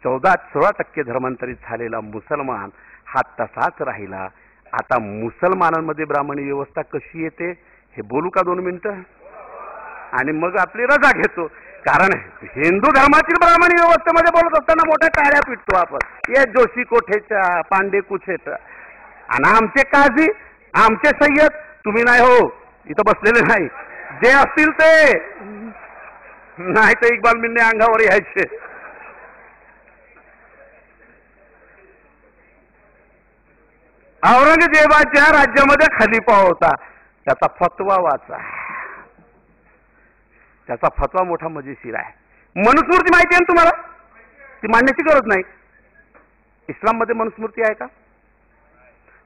14-16% धर्मांतरित झालेला मुसलमान हा तसाच राहिला. आता मुसलमानांमध्ये ब्राह्मणी व्यवस्था कशी येते हे बोलू का 2 मिनिटं, आणि मग आपली रजा घेतो. कारण हिंदू धर्मातील ब्राह्मणी व्यवस्थेमध्ये बोलत असताना मोठ्या टाळ्या पिटतो आपण, ये जोशी कोठेच्या, पांडे कुठेच्या, आणि आमचे काझी, आमचे सय्यद, तुम्ही नाही हो, इथं बसलेले नाही, जे असतील ते, नाही तर इक्बाल मिन्ने अंगावर यायचे. औरंगजेबाच्या राज्यामध्ये खलिफा होता, त्याचा फतवा वाचा, त्याचा फतवा मोठा मजेशीर आहे. मनुस्मृती माहिती आहे ना तुम्हाला, ती मांडण्याची गरज नाही. इस्लाम मध्ये मनुस्मृती आहे का?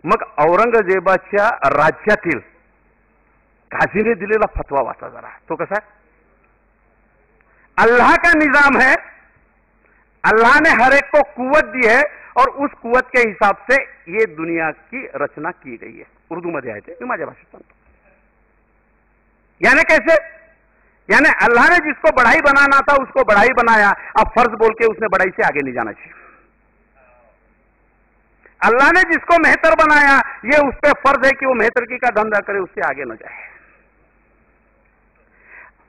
मग औरंगजेबाच्या राज्यातील काझीने दिलेला फतवा वाचा जरा, तो कसा है? अल्लाह का निजाम है, अल्लाह ने हर एक को कुव्वत दी है और उस कुव्वत के हिसाब से ये दुनिया की रचना की गई है. उर्दू मध्ये आहे ते, मी माझ्या भाषेत सांगतो. यानी कैसे? यानी अल्लाह ने जिसको बढ़ाई बनाना था उसको बढ़ाई बनाया, अब फर्ज बोल के उसने बढ़ाई से आगे नहीं जाना चाहिए. अल्लाह ने जिसको मेहतर बनाया ये उस पर फर्ज है कि वो मेहतरकी का धंधा करे, उससे आगे न जाए.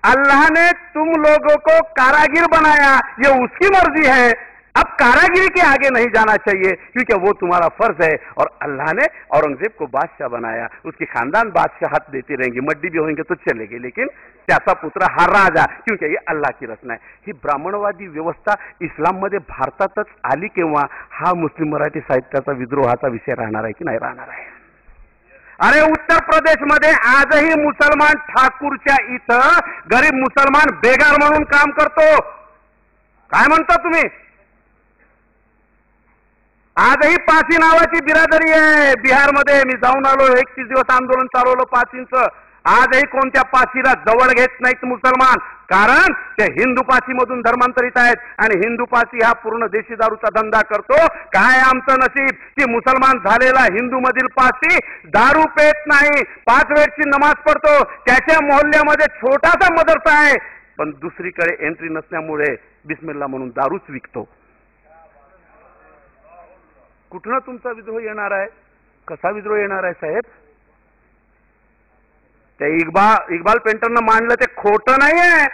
अल्लाह ने तुम लोगों को कारागिर बनाया, ये उसकी मर्जी है, अब कारागिरी के आगे नहीं जाना चाहिए क्योंकि वो तुम्हारा फर्ज है. और अल्लाह ने औरंगजेब को बादशाह बनाया, उसकी खानदान बादशाहत देती रहेंगी, मड्डी भी होंगे तो चलेगी, लेकिन त्याचा पुत्र हा राजा, क्योंकि ये अल्लाह की रचना है. ही ब्राह्मणवादी व्यवस्था इस्लाम मध्ये भारतातच आली केव्हा, हा मुस्लिम मराठी साहित्याचा विद्रोहाचा विषय राहणार आहे की नाही राहणार आहे. अरे उत्तर प्रदेश मध्ये आजही मुसलमान ठाकूरच्या इथं गरीब मुसलमान बेगार म्हणून काम करतो. काय म्हणता तुम्ही? आजही पासी नावाची बिरादरी आहे बिहारमध्ये. मी जाऊन आलो, 31 दिवस आंदोलन चालवलं पासींचं. आजही कोणत्या पासीला जवळ घेत नाहीत मुसलमान, कारण ते हिंदू पासी मधून धर्मांतरित आहेत, आणि हिंदू पासी हा पूर्ण देशी दारूचा धंदा करतो. काय आमचं नशीब की मुसलमान झालेला हिंदू मधील पासी दारू पेत नाही, 5 वेळची नमाज पडतो, त्याच्या मोहल्ल्यामध्ये छोटासा मदरसा आहे, पण दुसरीकडे एंट्री नसल्यामुळे बिस्मिल्ला म्हणून दारूच विकतो. कुठनं तुमचा विद्रोह येणार आहे? कसा विद्रोह येणार आहे साहेब? ते इक्बाल पेंटरनं मांडलं ते खोटं नाहीये.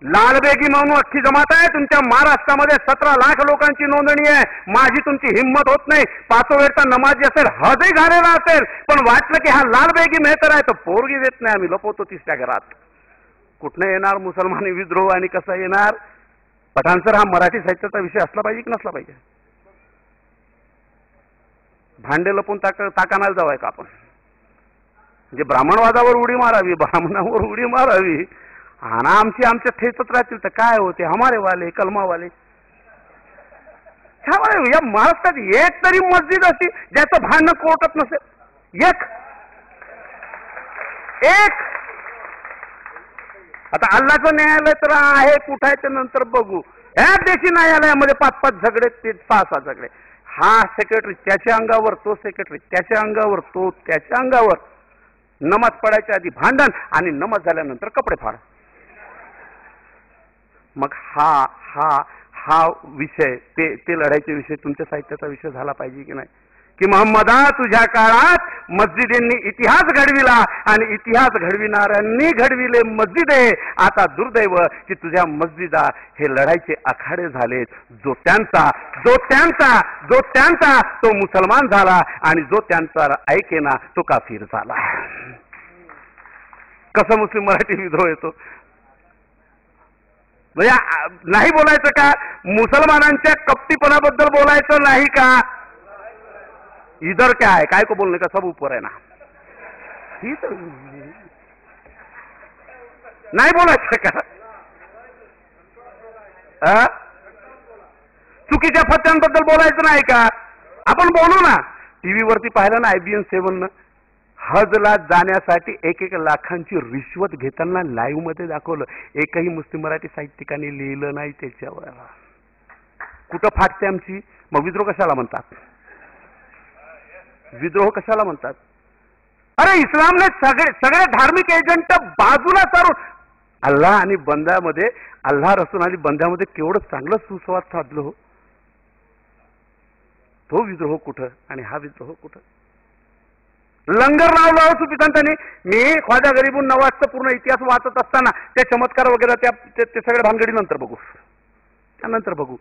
लालबेगी म्हणून अख्खी जमात आहे तुमच्या महाराष्ट्रामध्ये. 17 लाख लोकांची नोंदणी आहे. माझी तुमची हिंमत होत नाही. 5 वेळचा नमाज असेल, हजही झालेला असेल, पण वाटलं की हा लालबेगी मेहतर आहे तर पोरगी देत नाही, आम्ही लपवतो तिसऱ्या घरात. कुठनं येणार मुसलमानी विद्रोह आणि कसा येणार? पठाणसर हा मराठी साहित्याचा विषय असला पाहिजे की नसला पाहिजे? भांडे लपून ताकानाला जावाय का आपण? म्हणजे ब्राह्मणवादावर उडी मारावी, ब्राह्मणावर उडी मारावी, आणि आमच्या ठेचत राहतील तर काय होते? हमारे वाले कलमावाले. या महाराष्ट्रात एक तरी मस्जिद अशी ज्याचं भांडण कोर्टात नसेल? एक. आता अल्लाचं न्यायालय तर आहे, कुठं आहे ते नंतर बघू. ह्या देशी न्यायालयामध्ये 5-5 झगडे, 6-6 झगडे. हा सेक्रेटरी त्याच्या अंगावर, तो सेक्रेटरी त्याच्या अंगावर, तो त्याच्या अंगावर. नमाज पडायच्या आधी भांडण आणि नमाज झाल्यानंतर कपडे फाड. मग हा विषय ते लढाईचे विषय तुमच्या साहित्याचा विषय झाला पाहिजे की नाही? की मोहम्मदा तुझ्या काळात मस्जिदींनी इतिहास घडविला आणि इतिहास घडविणाऱ्यांनी घडविले मस्जिदे. आता दुर्दैव की तुझ्या मस्जिदा हे लढाईचे आखाडे झालेत. जो त्यांचा तो मुसलमान झाला आणि जो त्यांचा ऐकेना तो काफिर झाला. कसं मुस्लिम मराठी विद्रोह येतो? म्हणजे नाही बोलायचं का? मुसलमानांच्या कपटीपणाबद्दल बोलायचं नाही का? इधर क्या है, काय को बोलने का, सब ऊपर है ना. ठीक नाही बोलायचं का? चुकीच्या फत्यांबद्दल बोलायचं नाही का? आपण बोलू ना. टीव्ही वरती पाहिलं ना IBN 7 हजला जाण्यासाठी 1-1 लाखांची रिश्वत घेताना लाईव्ह मध्ये दाखवलं. एकही मुस्लिम मराठी साहित्यिकांनी लिहिलं नाही त्याच्यावर. कुठं फाटते आमची? मग विद्रोह कशाला म्हणतात? विद्रोह कशाला म्हणतात? अरे इस्लामने सगळे धार्मिक एजंट बाजूला सारून अल्लाह आणि बंद्यामध्ये, अल्लाह रसूल आणि बंद्यामध्ये केवढं चांगलं सुसंवाद साधलं हो. तो विद्रोह कुठं आणि हा विद्रोह कुठं? लंगर लावलं सुफी संतांनी. मी ख्वाजा गरीबुन नवाजचा पूर्ण इतिहास वाचत असताना ते चमत्कार वगैरे ते सगळे भानगडी नंतर बघू, त्यानंतर बघू.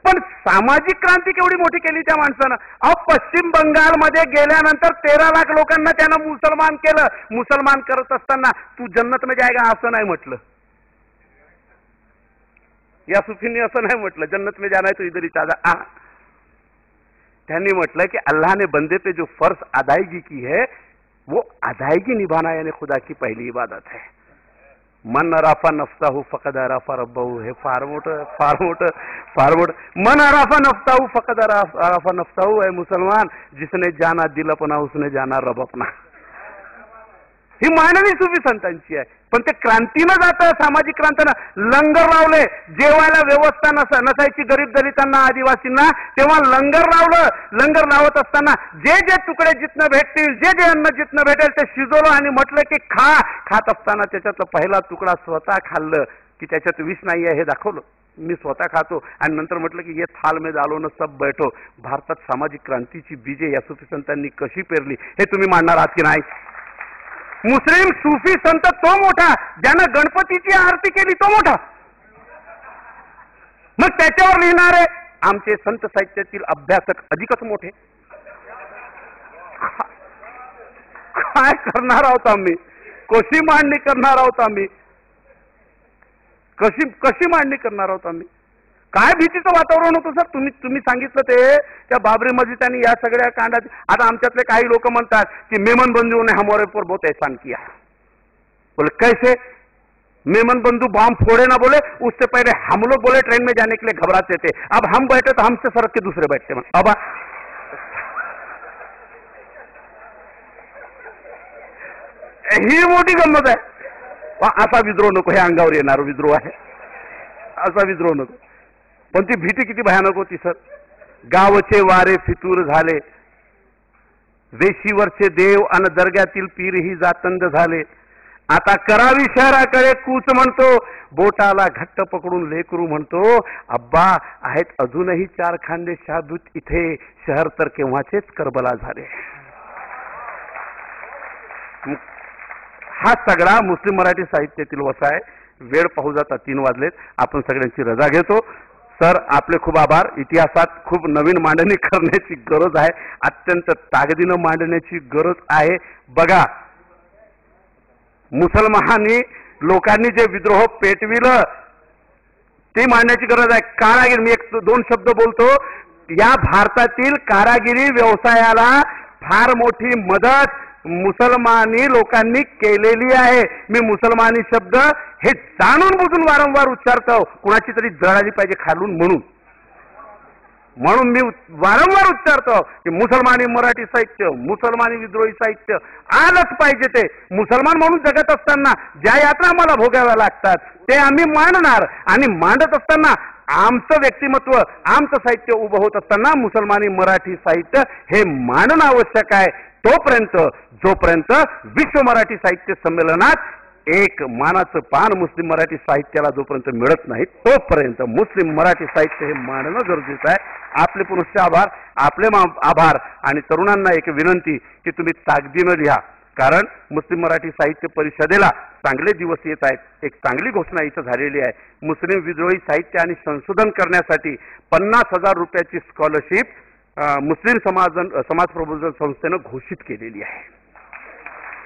पण सामाजिक क्रांती केवढी मोठी केली त्या माणसानं. अहो, पश्चिम बंगालमध्ये गेल्यानंतर 13 लाख लोकांना त्यानं मुसलमान केलं. मुसलमान करत असताना तू जन्नत में जाएगा असं नाही म्हटलं. या सुफींनी असं नाही म्हटलं जन्नत में जाना है तो इधर ही चाहा. त्यांनी म्हटलं की अल्लाह ने बंदे पे जो फर्ज अदायगी की है वो अदायगी निभाना यानी खुदा की पहली इबादत है. मन अराफा नफ्साहू फकद अराफा रब्बहू. हे फार मोठं फार मोठं फार मोठं. मन अराफा नफ्साहू फकद अराफा नफ्साहू है मुसलमान, जिसने जाना दिल अपना उसने जाना रब अपना. ही मांडणी सुफी संतांची आहे. पण ते क्रांतीनं जातं, सामाजिक क्रांतीनं. लंगर लावले, जेवायला व्यवस्था नसायची गरीब दलितांना, आदिवासींना, तेव्हा लंगर लावलं. लंगर लावत असताना जे जे तुकडे जिथनं भेटतील, जे जे अन्न जिथनं भेटेल ते शिजवलं आणि म्हटलं की खा. खात असताना त्याच्यातला पहिला तुकडा स्वतः खाल्लं की त्याच्यात विष नाही आहे हे दाखवलं. मी स्वतः खातो आणि नंतर म्हटलं की ये थाल में डालो न सब बैठो. भारतात सामाजिक क्रांतीची बीजे या सुफी संतांनी कशी पेरली हे तुम्ही मांडणार आहात की नाही? मुस्लिम सुफी संत तो मोठा ज्यानं गणपतीची आरती केली, तो मोठा. मग त्याच्यावर लिहिणारे आमचे संत साहित्यातील अभ्यासक अधिकच मोठे. काय करणार आहोत आम्ही? कशी मांडणी करणार आहोत आम्ही? कशी मांडणी करणार आहोत आम्ही? काय भीतीचं वातावरण होतं सर. तुम्ही सांगितलं ते त्या बाबरी मस्जिद आणि या सगळ्या कांडात. आता आमच्यातले काही लोक म्हणतात की मेमन बंधू ने हमारे ऊपर बहुत एहसान किया. बोले कैसे? मेमन बंधू बॉम्ब फोड़े ना बोले, उससे पहले हम लोग बोले ट्रेन में जाने के लिए घबराते थे, अब हम बैठे तो हमसे सरक के दूसरे बैठते. अब ही मोठी गंमत आहे. असा विद्रोह नको, हे अंगावर येणार विद्रोह आहे. असा विद्रोह नको. पण ती भीती किती भयानक होती सर. गावचे वारे फितूर झाले, वेशीवरचे देव अन दर्ग्यातील पीरही जातंद झाले. आता करावी शहराकडे कूच म्हणतो, बोटाला घट्ट पकडून लेकरू म्हणतो, अब्बा आहेत अजूनही 4 खांदे शाबूत इथे, शहर तर केव्हाचेच करबला झाले. हा सगळा मुस्लिम मराठी साहित्यातील वसा आहे. वेळ पाहू जाता 3 वाजलेत. आपण सगळ्यांची रजा घेतो. सर आपले खूप आभार. इतिहासात खूप नवीन मांडणी करण्याची गरज आहे, अत्यंत ताकदीनं मांडण्याची गरज आहे. बघा, मुसलमानी लोकांनी जे विद्रोह पेटविलं ते मांडण्याची गरज आहे. कारागीर, मी 1-2 शब्द बोलतो. या भारतातील कारागिरी व्यवसायाला फार मोठी मदत मुसलमानी लोकांनी केलेली आहे. मी मुसलमानी शब्द हे जाणून बुजून वारंवार उच्चारतो, कुणाची तरी जळ आली पाहिजे खालून म्हणून मी वारंवार उच्चारतो की मुसलमानी मराठी साहित्य, मुसलमानी विद्रोही साहित्य आलंच पाहिजे. ते मुसलमान म्हणून जगत असताना ज्या यात्रा आम्हाला भोगाव्या लागतात ते आम्ही मांडणार. आणि मांडत असताना आमचं व्यक्तिमत्व, आमचं साहित्य उभं होत असताना मुसलमानी मराठी साहित्य हे मांडणं आवश्यक आहे. तोपर्यंत जोपर्यंत विश्व मराठी साहित्य संमेलनात एक मानाचं पान मुस्लिम मराठी साहित्याला जोपर्यंत मिळत नाही तोपर्यंत मुस्लिम मराठी साहित्य हे मांडणं गरजेचं आहे. आपले पुनश्च आभार, आपले आभार. आणि तरुणांना एक विनंती की तुम्ही ताकदीनं लिहा, कारण मुस्लिम मराठी साहित्य परिषदेला चांगले दिवस येत आहेत. एक चांगली घोषणा इथं झालेली आहे. मुस्लिम विद्रोही साहित्य आणि संशोधन करण्यासाठी 50,000 रुपयाची स्कॉलरशिप मुस्लिम समाज प्रबोधन संस्थेनं घोषित केलेली आहे.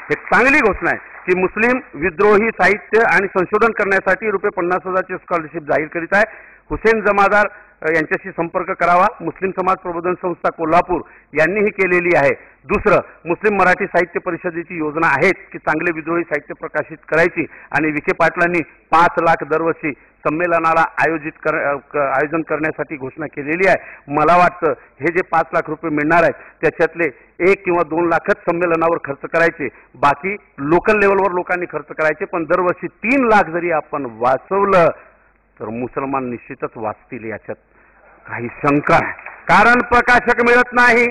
हे चांगली घोषणा आहे की मुस्लिम विद्रोही साहित्य आणि संशोधन करण्यासाठी ₹50,000ची स्कॉलरशिप जाहीर करीत आहे. हुसेन जमादार यांच्याशी संपर्क करावा. मुस्लिम समाज प्रबोधन संस्था कोल्हापूर यांनीही केलेली आहे. दुसरं, मुस्लिम मराठी साहित्य परिषदेची योजना आहे की चांगले विद्रोही साहित्य प्रकाशित करायची आणि विखे पाटलांनी 5 लाख दरवर्षी संमेलनाला आयोजन करण्यासाठी घोषणा केलेली आहे. मला वाटतं हे जे 5 लाख रुपये मिळणार आहेत त्याच्यातले 1 किंवा 2 लाखच संमेलनावर खर्च करायचे, बाकी लोकल लेवलवर लोकांनी खर्च करायचे. पण दरवर्षी 3 लाख जरी आपण वाचवलं तर मुसलमान निश्चितच वाचतील, याच्यात काही शंका नाही. कारण प्रकाशक मिळत नाही,